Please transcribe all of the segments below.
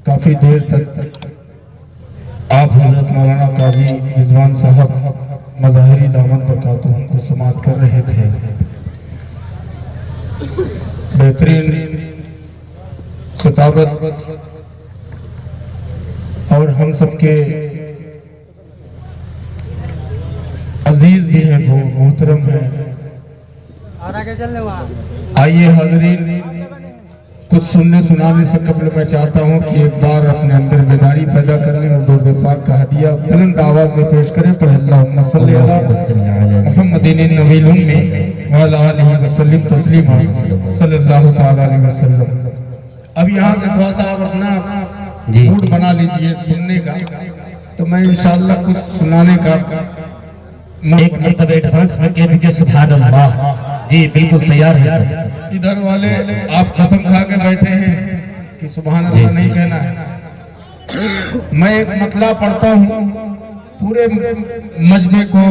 काफी देर तक आप हजरत मौलाना काजी रिजवान साहब मज़ाहिरी दामन बरकातुहू को समाअत कर रहे थे। बेहतरीन खिताबत और हम सबके अजीज भी हैं, वो मोहतरम हैं। आइए हाज़रीन, कुछ सुनने सुनाने से कबल मैं चाहता हूँ कि एक बार अपने अंदर बेदारी पैदा कर लें और दरूद पाक का हदिया बुलंद आवाज में पेश करें। पढ़े अल्लाहुम्मा सल्ली अला मुहम्मदिन नबील उम्मी व अला आलिहि वसल्लम तस्लीमा सल्लल्लाहु तआला अलैहि वसल्लम। अब यहाँ से थोड़ा सा आप अपना मूड बना लीजिए सुनने का, तो मैं इंशाअल्लाह कुछ सुनाने का एक मरतबा एडवांस में कह दीजिए सुभान अल्लाह। जी बिल्कुल तैयार है सर। इधर वाले आप कसम खा के बैठे हैं कि सुभान अल्लाह नहीं कहना है। मैं एक मतला पढ़ता हूँ, पूरे मजमे को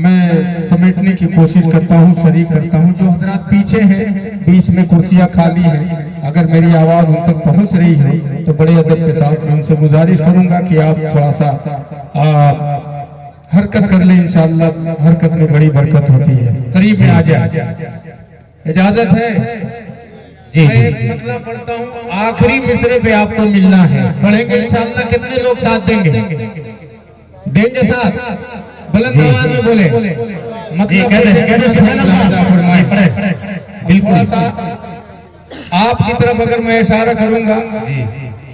मैं समेटने की कोशिश करता हूँ, शरीक करता हूँ। जो हजरात पीछे हैं, बीच में कुर्सियाँ खाली हैं, अगर मेरी आवाज़ उन तक पहुँच रही है तो बड़े अदब के साथ मैं उनसे गुजारिश करूँगा कि आप थोड़ा सा हरकत कर ले। इंशाअल्लाह हरकत में बड़ी बरकत होती है। करीब में आ जाए, इजाजत है? जी मैं एक मतलब पढ़ता हूँ, आखिरी मिसरे पे आपको मिलना है। पढ़ेंगे इंशाअल्लाह। कितने लोग साथ देंगे? देंगे साथ? बुलंद आवाज में बोले मतलब बिल्कुल। आपकी तरफ अगर मैं इशारा करूंगा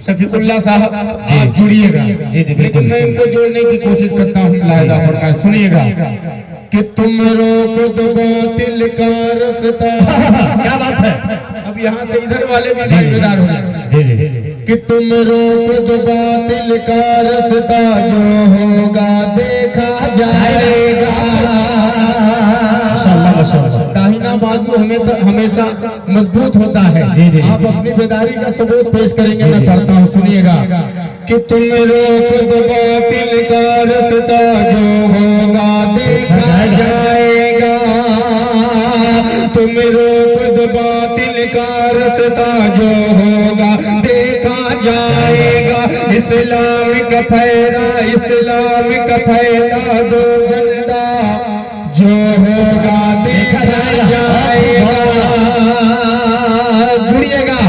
शफीकुल्लाह साहब आप जुड़िएगा। लेकिन मैं इनको जोड़ने की कोशिश करता हूँ। लायदा फरमाए, सुनिएगा कि तुम रोको दो बातिल का रास्ता। क्या बात है। अब यहाँ से इधर वाले भी जिम्मेदार हो जाए कि तुम रोको दो बातिल का रास्ता, जो होगा देखा जाएगा। दाहिना बाजू हमेशा मजबूत होता है। आप अपनी बेदारी का सबूत पेश करेंगे। मैं पढ़ता हूँ, सुनिएगा कि तुम रोक दो बातिल का रास्ता, जो होगा देखा जाएगा। तुम रोक दो बातिल का रास्ता, जो होगा देखा जाएगा। इस्लाम का फैला, इस्लाम का फैला दो झंडा, जो होगा देखा जाएगा। जुड़िएगा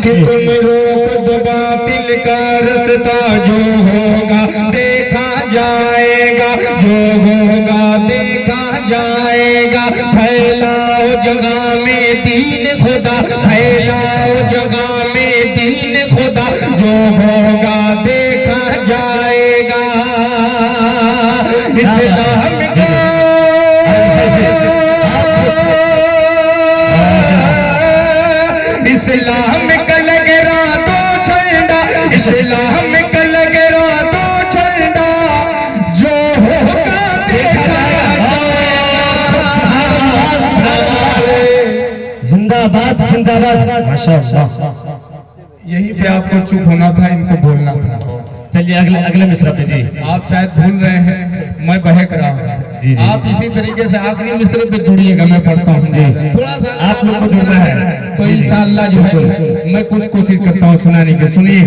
कि तुम रोक दो बातिल का रास्ता, जो होगा देखा जाएगा। जो होगा देखा जाएगा। फैलाओ जगह में दीन खुदा, फैलाओ जगह में दीन खुदा, जो होगा देखा जाएगा। इस्लाम का इस्लाम का लग रहा तो झंडा, इस्लाम का लग रहा तो झंडा, जो होगा देखा जाएगा। जिंदाबाद जिंदाबाद, माशाअल्लाह। यही पे आपको चुप होना था, इनको बोलना था। चलिए अगले अगले मिसरा पे। जी आप शायद भूल रहे हैं, मैं बहक रहा हूँ। आप इसी तरीके से आखिरी मिसरे पे जुड़िएगा। मैं पढ़ता हूँ, थोड़ा सा आप लोग को जुड़ना है तो इंशाअल्लाह जो है मैं कुछ कोशिश करता हूँ सुनाने की। सुनिए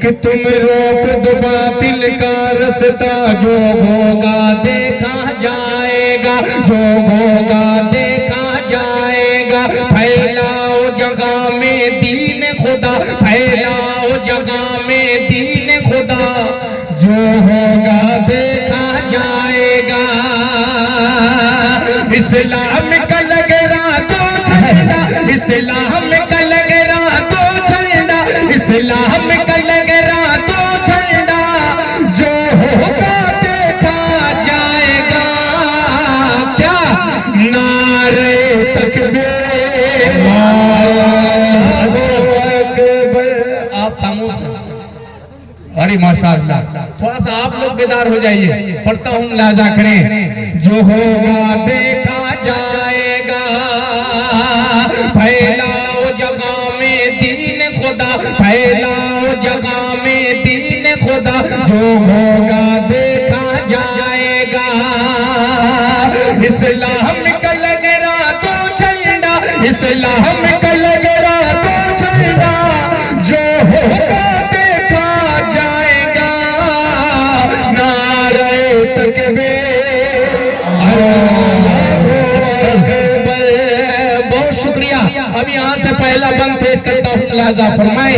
कि तुम रोक दो बातिल का रास्ता, जो होगा देखा जाएगा। जो होगा देखा जाएगा। फैलाओ जगह में दीन खुदा, फैलाओ जगह में दीन खुदा, जो होगा देखा जाएगा। इस्लाम का लग रहा तो झंडा, इस्लाम का लग रहा तो झंडा, इस्लाम का लग रहा तो झंडा, जो होगा देखा जाएगा। क्या नारे तकबीर, आप खामोश हैं। अरे माशाअल्लाह, थोड़ा सा आप लोग बेदार हो जाइए। पढ़ता हूँ, मुलाजा करें। जो होगा देखा जाएगा। फैलाओ जगह में दीन खुदा, फैलाओ जगह में दीन खुदा, जो होगा देखा जाएगा। इस्लाम का लग रहा तो झंडा, इस्लाम का लग रहा तो झंडा, जो बंद पेश करता हूँ, मुलाजा फरमाए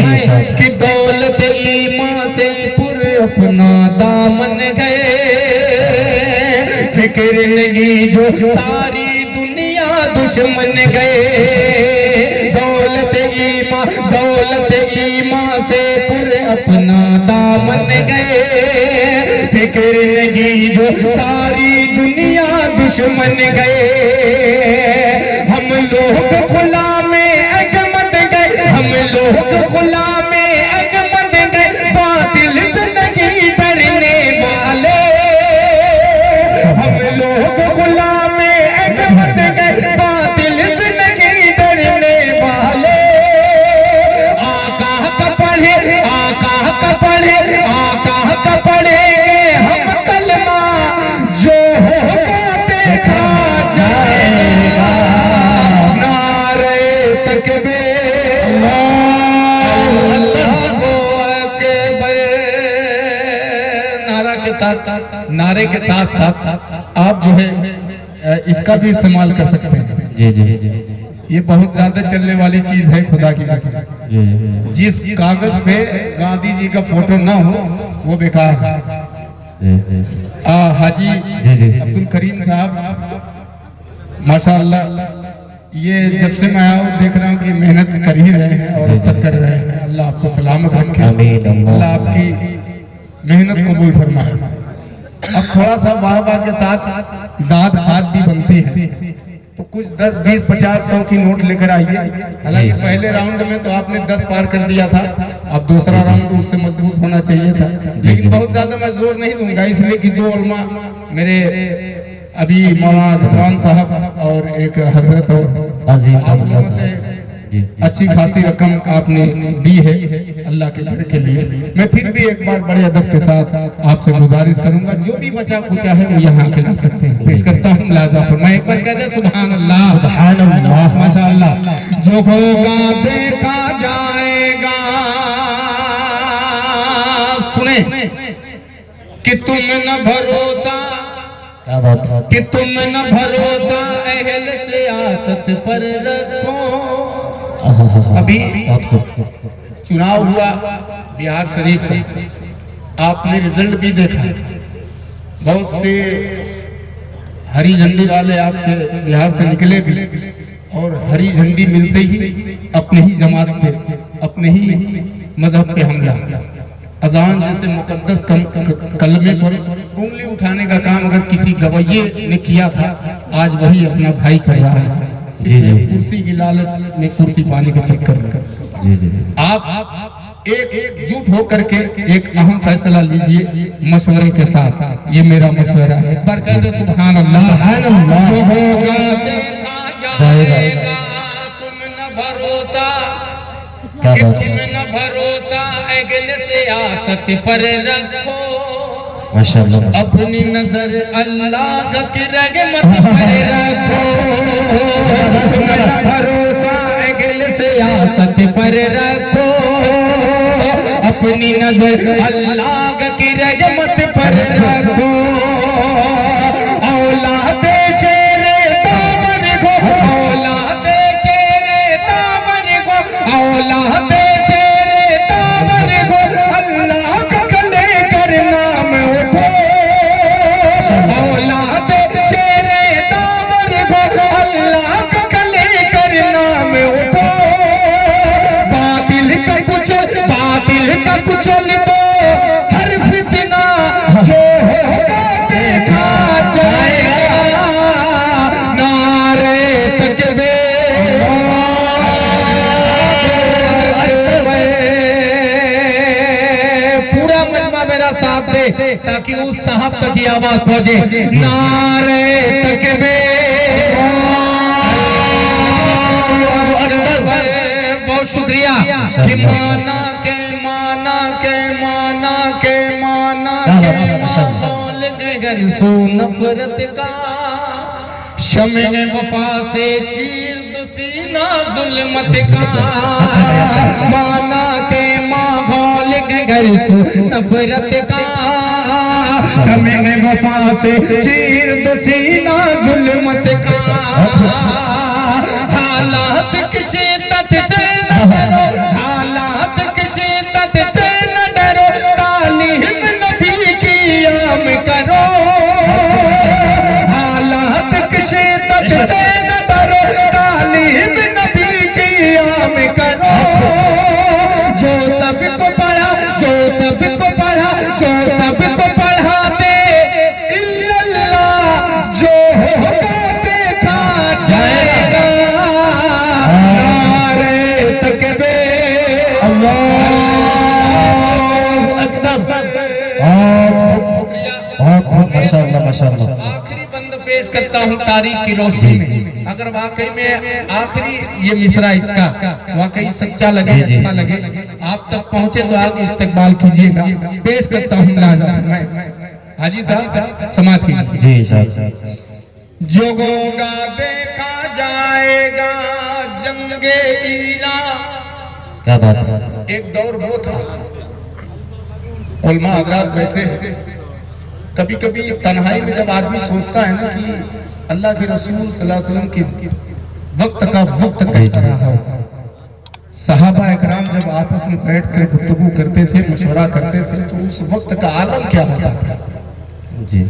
कि दौलत ईमान से पुर अपना दामन गए, फिक्र लगी जो सारी दुनिया दुश्मन गए। दौलत ईमान से पुर अपना दामन गए, फिक्र लगी जो सारी दुनिया दुश्मन गए। हम लोग खुला में अगमद गए, हम लोग खुला में अगमद गए, बातिल से नहीं डरने वाले। हम लोग खुला में अगमद गए, बातिल से नहीं डरने वाले। आका का पढ़े, आका का पढ़े, आका का पढ़ेंगे हम कलमा, जो होगा देखा जाएगा। नारे तकबीर, अल्लाहू अकबर। नारे के साथ साथ आप जो है इसका भी इस्तेमाल कर सकते हैं। जी जी जी। ये बहुत ज्यादा चलने वाली चीज है खुदा की कसम। जिस कागज पे गांधी जी का फोटो ना हो वो बेकार है। हाजी अब्दुल करीम साहब माशाअल्लाह, ये जब से मैं आया हूँ देख रहा हूँ कि मेहनत कर ही रहे हैं और अब तक कर रहे हैं। अल्लाह आपको सलामत रखे, अल्लाह आपकी मेहनत कबूल फरमाए। अब थोड़ा सा वाह वाह के साथ दाद खाद भी बनती है, तो कुछ 10, 20, 50, 100 की नोट लेकर आइए। हालांकि पहले राउंड में तो आपने 10 पार कर दिया था, अब दूसरा राउंड उससे मजबूत होना चाहिए था, लेकिन बहुत ज्यादा मैं जोर नहीं दूंगा, इसलिए कि 2 उलमा मेरे अभी मौलाना रिजवान साहब और एक हजरत आप लोगों से अच्छी खासी रकम आपने दी है अल्लाह के घर के लिए। मैं फिर भी एक बार बड़े अदब के साथ आपसे गुजारिश करूंगा, जो भी बचा कुचा है वो यहाँ खिला सकते हैं। पेश करता हूँ लाजा पर, मैं एक बार कहते सुभान अल्लाह, सुभान अल्लाह, माशाअल्लाह। जो होगा देखा जाएगा, सुने कि तुम न भरोसा, क्या बात है, कि तुम न भरोसा अहल सियासत पर रखो। अभी चुनाव हुआ बिहार शरीफ में, आपने रिजल्ट भी देखा, बहुत से हरी झंडी वाले आपके बिहार से निकले भी, और हरी झंडी मिलते ही अपने ही जमात पे, अपने ही मजहब पे हमला। अजान जैसे मुकद्दस कलमे पर उंगली उठाने का काम अगर किसी गवैये ने किया था, आज वही अपना भाई कर रहा है। कुर्सी की लालच में, कुर्सी पाने के चक्कर में आप एकजुट होकर के एक अहम फैसला लीजिए मशवरे के साथ। ये मेरा मशवरा है, एक बार कह दो सुभान अल्लाह, सुभान अल्लाह। जो होगा देखा जाएगा, तुम न भरोसा, कि तुम न भरोसा अगले सियासत पर रखो। माशाअल्लाह। अपनी नजर अल्लाह की रहमत पर रखो, भरोसा अगले सियासत पर रखो। अपनी नजर अल्लाह की रहमत पर रखो। औलाद शेरे तावर को, औलाद शेरे तावर को, औलाद शेरे तावर को, अल्लाह का कले कर नाम उठो। औलाद शेरे तावर को, अल्लाह का कले कर नाम उठो। बातिल का कुचल दो हर फितना, जो होगा देखा जाएगा। नारे तकबीर, पूरा मजमा मेरा साथ दे ताकि उस साहब तक की आवाज पहुंचे। नारे तकबीर, बहुत शुक्रिया कि माना के माहौल गैर सो नफरत का, शमे वफा से चीर दो सीना जुल्मत का। माना के माहौल गैर सो नफरत का, शमे वफा से चीर दो सीना जुल्मत का। हालात किसी तथ से अल्लाह अकबर। शुक्रिया। बहुत खूब, माशाअल्लाह माशाअल्लाह। आखिरी बंद पेश करता हूँ तारीख की रोशनी में। अगर वाकई में आखिरी ये मिसरा इसका वाकई सच्चा लगे, अच्छा लगे, आप तक पहुँचे तो आप इस्तेमाल कीजिएगा। पेश करता हूँ हाजी साहब समाज की। जी साहब। जोगोगा देखा जाएगा जंगे ईरा। क्या बात। एक दौर वो था, उलमा हजरात बैठे, कभी कभी तन्हाई में जब आदमी सोचता है ना कि अल्लाह के रसूल सल्लल्लाहु अलैहि वसल्लम के वक्त कैसा रहा हो। सहाबा इकराम जब आपस में बैठ कर गुफ्तगू करते थे, मशवरा करते थे, तो उस वक्त का आलम क्या होता था। जी।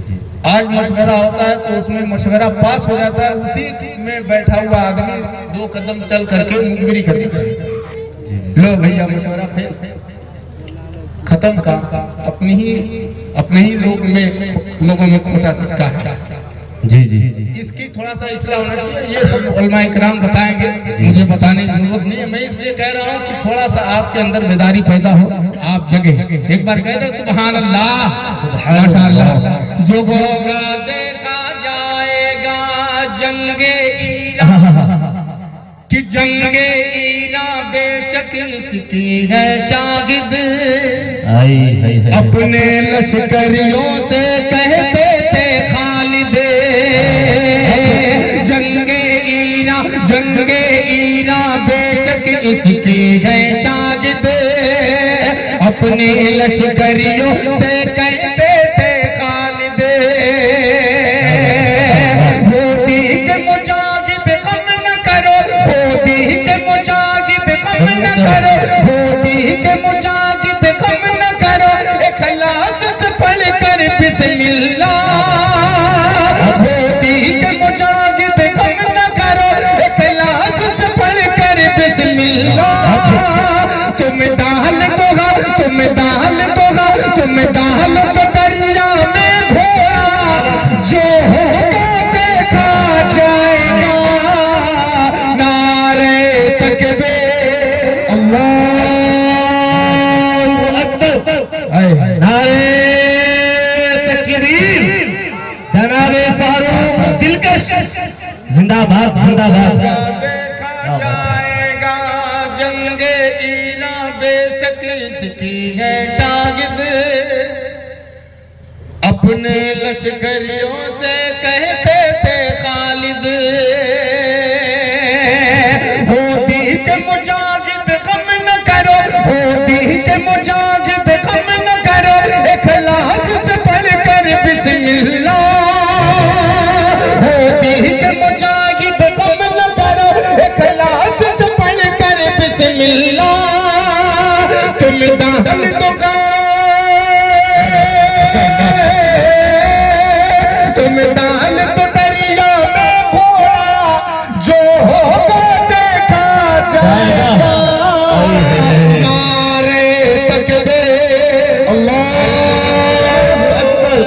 आज मशवरा होता है तो उसमें मशवरा पास हो जाता है, उसी में बैठा हुआ आदमी 2 कदम चल करके मुखबिरी कर देता है, लो भैया मशवरा फेल, खत्म का। अपने ही लोगों में खोटा सिक्का है। जी जी। इसकी थोड़ा सा इस्लाह होना चाहिए। ये सब उलमा इकराम बताएंगे, मुझे बताने की जरूरत नहीं है। मैं इसलिए कह रहा हूँ कि थोड़ा सा आपके अंदर बेदारी पैदा हो, आप जगे। एक बार कह दे सुभान अल्लाह, माशाअल्लाह। जोगोगा देखा जाएगा जंगे ईरा, कि जंगे ईरा बेशक इसकी है शागिद। अपने लश्करियों से कहते थे खालिद, जंगे ईरा बेशक इसकी है शागिद। अपने लश्करियों से कहते थे खालिद। मोदी के मुजाहिद कम न करो, मोदी के मुजाहिद कम न करो, मोदी के मुजाहिद कम न करो। इखलास से पढ़ कर बिस्मिल्लाह, मोदी के मुजाहिद कम न करो, इखलास से पढ़ कर बिस्मिल्लाह। तुम डाल दो, तुम डाल दो, तुम डाल दो दरिया में घोड़ा, जो होगा देखा जाएगा। नारे तकबीर, अल्लाहु अकबर, नारे तकबीर। जनाबे फारूक दिलकश जिंदाबाद जिंदाबाद। देखा जाएगा जंगे ईरा बेशक इसकी है शागिद। अपने लश्करियों से कहते थे खालिद। होती के मुजाहिद कम न करो, होती के मुजाहिद कम न करो। इखलास से पढ़ कर बिस्मिल्लाह, होती के मुजाहिद कम न करो। इखलास से पढ़ कर बिस्मिल्लाह। तुम डाल दोगा, तुम डाल दो दरिया में घोड़ा, जो होगा देखा जाएगा। नारे तकबीर, अल्लाहु अकबर।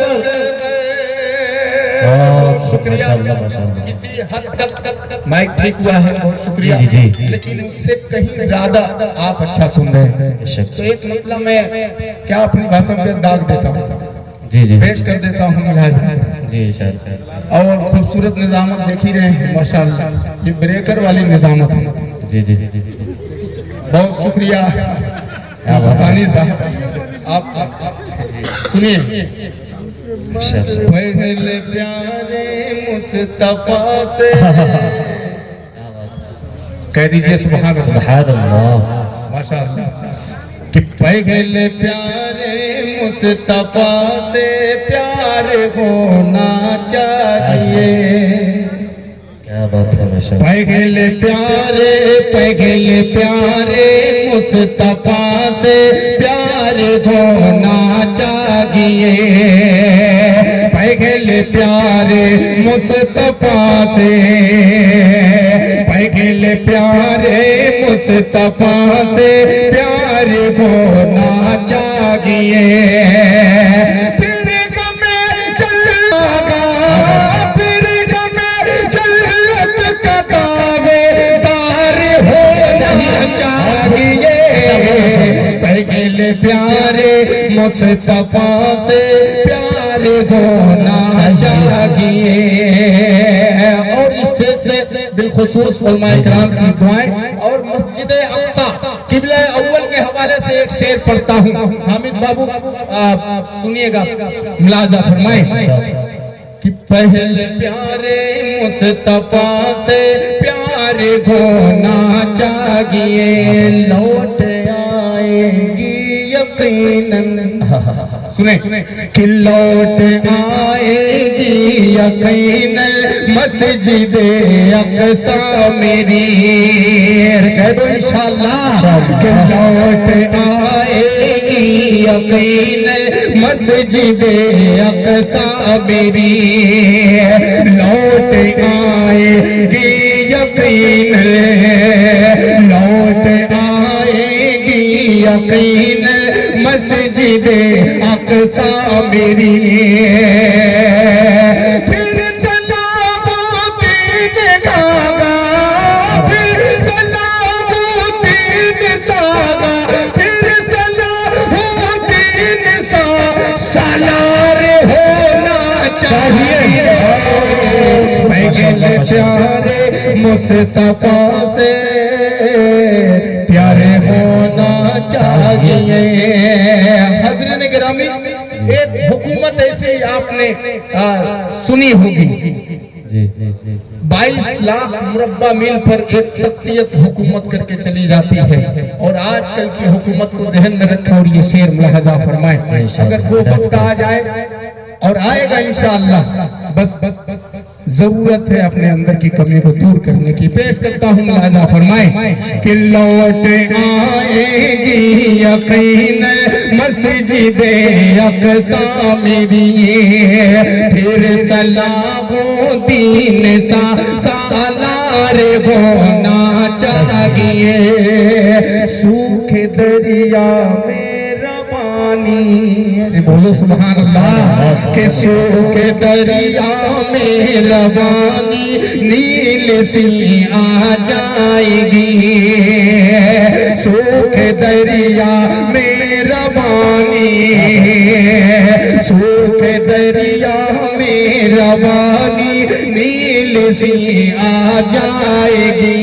शुक्रिया। किसी हद तक माइक ठीक हुआ है, बहुत शुक्रिया। जी। लेकिन उससे कहीं ज्यादा आप अच्छा सुन रहे हैं। तो एक मतलब मैं क्या अपनी भाषा पे दाग देता हूँ, जी जी पेश कर देता हूँ लिहाजा। जी सर। और खूबसूरत निजामत देख ही रहे हैं माशाअल्लाह, ये ब्रेकर वाली निजामत है। जी जी। बहुत शुक्रिया हिंदुस्तानी साहब। आप सुनिए। पहले प्यारे मुस्तफा से कह दीजिए सुभान अल्लाह, माशाअल्लाह। कि पहले प्यारे मुस्तफा से प्यार होना चाहिए। क्या बात है माशाअल्लाह। पहले प्यारे मुस्तफा से प्यार होना चाहिए। पहले प्यारे मुस्तफा से, पहले प्यारे मुस्तफा से प्यार होना चाहिए। फिर गमे चलेगा, फिर गमे जन्नत का दावेदार हो जाना चाहिए। पहले प्यारे मुस्तफा से प्यारे होना चाहिए। और स्टेज से बिलखुसूस उलमाए किराम की दुआएं और मस्जिद अक्सा किबला अव्वल के हवाले से एक शेर पढ़ता हूँ। हामिद बाबू सुनिएगा, मुलाजा फरमाए कि पहले प्यारे मुस्तफा से प्यारे होना चाहिए, लौट आएगी यकीनन। सुने कि लौट आएगी यकीनन मस्जिद अक्सा मेरी, कह दो इंशाअल्लाह कि लौट आएगी यकीनन मस्जिद अक्सा मेरी, लौट आएगी यकीनन, लौट आएगी यकीनन मस्जिद अक्सा मेरी। फिर सलामुद्दीन गागा, फिर सलामुद्दीन सागा, फिर सलामुद्दीन सालार होना चाहिए। पहले प्यारे मुस्तफा से प्यारे होना चाहिए। हज़रत गिरामी, एक हुकूमत ऐसी आपने सुनी होगी, 22 लाख मुरब्बा मील पर एक शख्सियत हुकूमत करके चली जाती है। और आजकल की हुकूमत को जहन में रखा और ये शेर मुलाहजा फरमाए, अगर वो वक्त आ जाए और आएगा इंशाअल्लाह, बस जरूरत है अपने अंदर की कमी को दूर करने की। पेश करता हूँ, मुलाहजा फरमाए कि लौट आएगी यकीनन मस्जिद अक्सा मेरी, फिर सलामुद्दीन सालार होना चाहिए। सूखे दरिया में बोलो सुभान अल्लाह के सूखे दरिया में रवानी नील सी आ जाएगी, सूखे दरिया में रवानी, सूखे दरिया में रवानी नील सी आ जाएगी।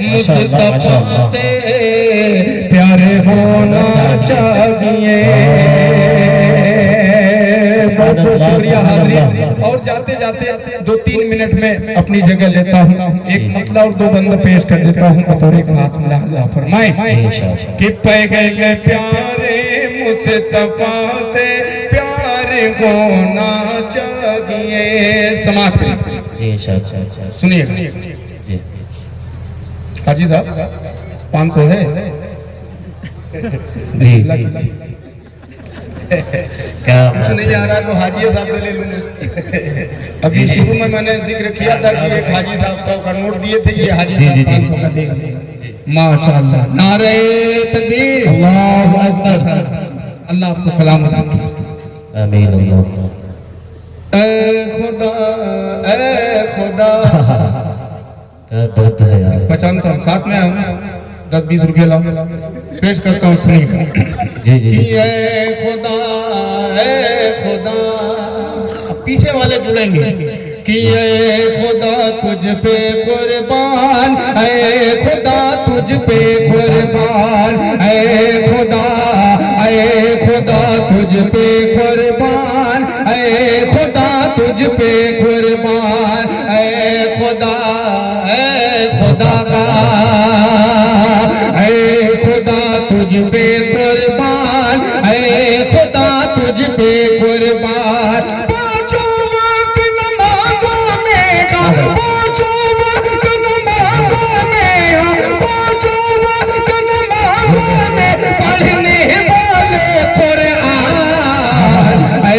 मुस्तफा से प्यारे होना चाहिए। बहुत बहुत शुक्रिया हाज़रीन। और जाते जाते 2-3 मिनट में अपनी जगह लेता हूँ, एक मतला और 2 बंद पेश कर देता हूँ बतौर खास मुलाहजा फरमाए कि पहले प्यारे मुस्तफा से प्यारे होना चाहिए। समाप्त करिए, सुनिए हाजी साहब 500 है जी, क्या कुछ नहीं आ रहा तो हाजी साहब से ले लूंगा। अभी शुरू में मैंने जिक्र किया था कि एक हाजी साहब 100 का नोट दिए थे, ये हाजी साहब 500 का देंगे। माशाअल्लाह, नारे तकबीर, अल्लाहु अकबर। अल्लाह आपको सलामत रखे, आमीन। ऐ खुदा, ऐ खुदा, पहचानता हूँ, साथ में आऊँ, 10-20 रुपये लाओ, पेश करता हूँ, सुनिए जी जी। ऐ खुदा, ऐ खुदा, अब पीछे वाले जुड़ेंगे कि ऐ खुदा तुझ पे कुर्बान, ऐ खुदा तुझ पे कुर्बान, ऐ खुदा, ऐ खुदा तुझ पे कुर्बान, ऐ खुदा तुझ पे कुर्बान, ऐ खुदा, खुदा का, ऐ खुदा तुझ पे कुर्बान, ऐ खुदा तुझ पे कुर्बान। पांचों वक्त नमाज़ों में का, पांचों वक्त नमाज़ों में, पांचों वक्त नमाज़ों में पढ़ने वाले कुरान, ऐ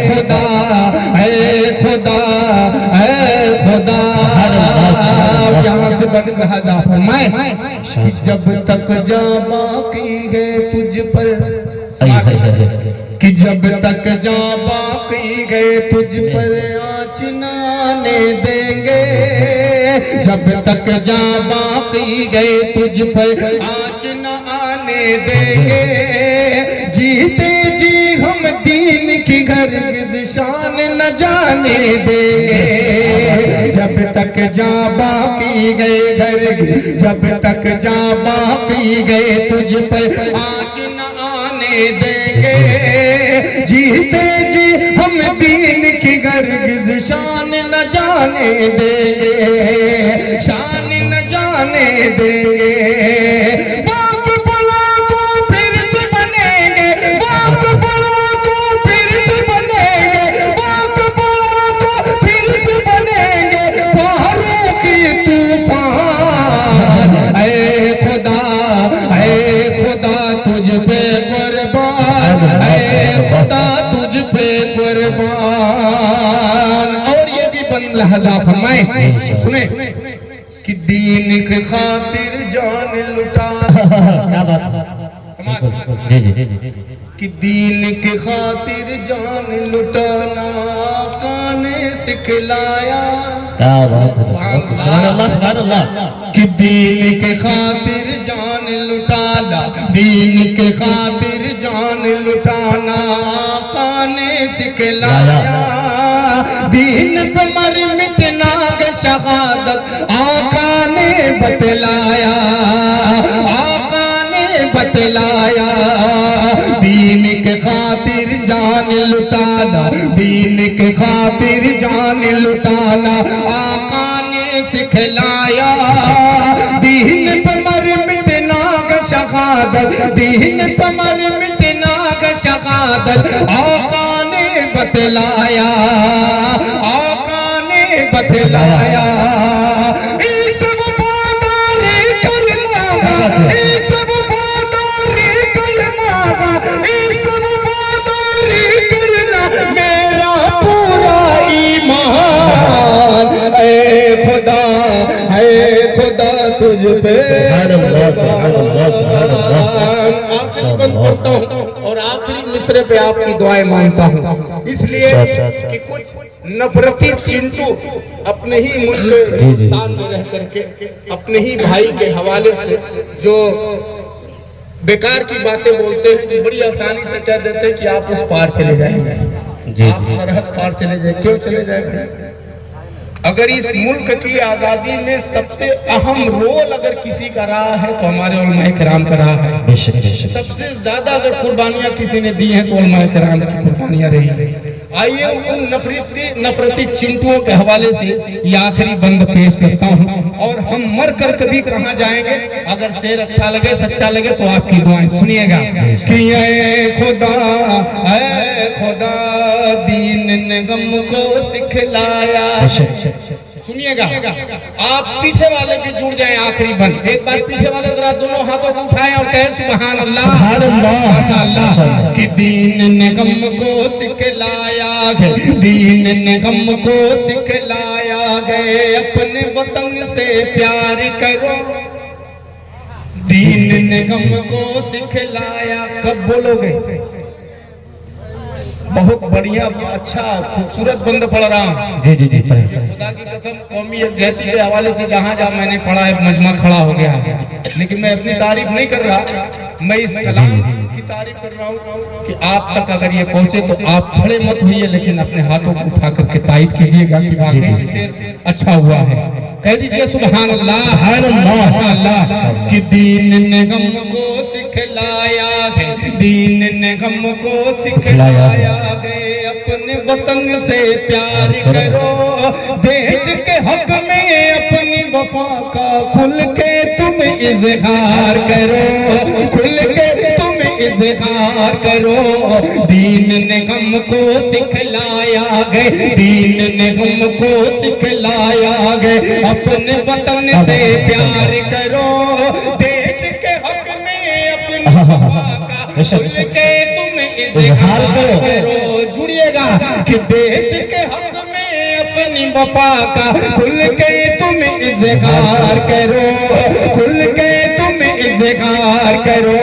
खुदा, ऐ खुदा, ऐ खुदा। यहाँ से लिहाजा फरमाए कि जब तक जा बाकी है तुझ पर, कि जब तक जा बाकी गए तुझ पर आँच न आने देंगे, जब तक जा बाकी गए तुझ पर आँच न आने देंगे, जीते जी हम दीन की हरगिज़ शान न जाने देंगे, जब तक जा बाकी गए हरगिज़, जब तक जा बाकी गए तुझ पर आँच न आने देंगे, जीते जी हम दीन की हरगिज़ शान न जाने देंगे, शान न जाने देंगे। बाप बड़ा तो फिर से बनेंगे, बाप बड़ा तो फिर से बनेंगे, बाप बड़ा तो फिर से बनेंगे, फारूकी तूफान। ऐ खुदा तुझ पे कुर्बान, ऐ खुदा तुझ पे कुर्बान। और ये भी बंद लहजा फरमाए, सुने कि दीन के खातिर जान लुटा, क्या बात जी जी कि दीन के खातिर जान लुटाना काने सिखलाया, क्या बात सुभान अल्लाह सुभान अल्लाह। कि दीन के खातिर जान लुटाना, दीन के खातिर जान लुटाना काने सिखलाया, दीन पे मर मिटना के शहादत आका ने बतलाया, आका ने बतलाया, दीन के खातिर जान लुटाना, दीन के खातिर जान लुटाना आका ने सिखलाया, दीन पे मर मिटना का शहादत, दीन पे मर मिटना का शहादत आका ने बतलाया, आका ने बतलाया। इस वफादारी करना, इस वफादारी करना, इस वफादारी करना मेरा पूरा ईमान। ऐ खुदा तुझ पे आखिरी बंद करता हूँ और आखिरी मिसरे पे आपकी दुआएं मांगता हूँ, इसलिए कि कुछ नफरती चिंटू अपने ही मुल्क हिंदुस्तान में रह करके अपने ही भाई के हवाले से जो बेकार की बातें बोलते हैं, जो बड़ी आसानी से कह देते हैं कि आप उस पार चले जाएंगे, आप सरहद पार चले जाए। क्यों चले जाएंगे? अगर इस मुल्क की आजादी में सबसे अहम रोल अगर किसी का रहा है तो हमारे उलमाए किराम का रहा है। सबसे ज्यादा अगर कुर्बानियां किसी ने दी हैं तो उलमाए किराम की कुर्बानियां रही है। आइए उन नफरती चिंटुओं के हवाले से ये आखिरी बंद पेश करता हूँ। और हम मर कर कभी कहाँ जाएंगे? अगर शेर अच्छा लगे, सच्चा लगे तो आपकी दुआएं सुनिएगा कि ऐ खुदा दीन ने गम को सिखलाया। सुनिएगा, आप पीछे वाले भी जुड़ जाएं। आखिरी बंद, एक बार पीछे वाले जरा दोनों हाथों को उठाएं और कहें सुभान अल्लाह, माशाअल्लाह। कि दीन ने गम को सिखलाया है, दीन ने गम को सिखलाया है, अपने वतन से प्यार करो। दीन ने गम को सिखलाया, कब बोलोगे? बहुत बढ़िया, अच्छा खूबसूरत बंद पढ़ रहा हूँ। जी जी जी, खुदा की कसम कौमी यकजहती के हवाले से जहाँ जहाँ मैंने पढ़ा है मजमा खड़ा हो गया है। लेकिन मैं अपनी तारीफ नहीं कर रहा, मैं इस कलाम की तारीफ कर रहा हूँ कि आप तक अगर ये पहुँचे तो आप खड़े मत होइए, लेकिन अपने हाथों को उठा करके तायद कीजिएगा कि वाकई शेर अच्छा हुआ है। कह दीजिए सुभान अल्लाह, माशाअल्लाह। कि दीन ने गम को सिखलाया है, दीन ने गम को सिखलाया है, अपने वतन से प्यार करो। देश के हक में अपनी वफा का खुल के तुम इजहार करो, खुल के तुम इजहार करो। दीन ने गम को सिखलाया है, दीन ने गम को सिखलाया है, अपने वतन से प्यार करो। देश के हक में अपनी वफा का खुल के तुम इजहार करो। जुड़िएगा कि देश के हक में अपनी वफा का खुल के तुम इजहार इज़हार करो, खुल के तुम इज़हार करो।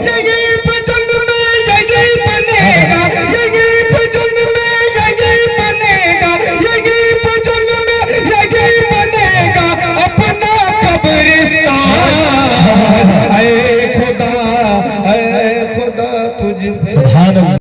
यही पसंद में यही बनेगा, यही पसंद में यही बनेगा, यही पसंद में यही बनेगा अपना कब्रिस्तान। ऐ खुदा तुझ पे सुभान अल्लाह।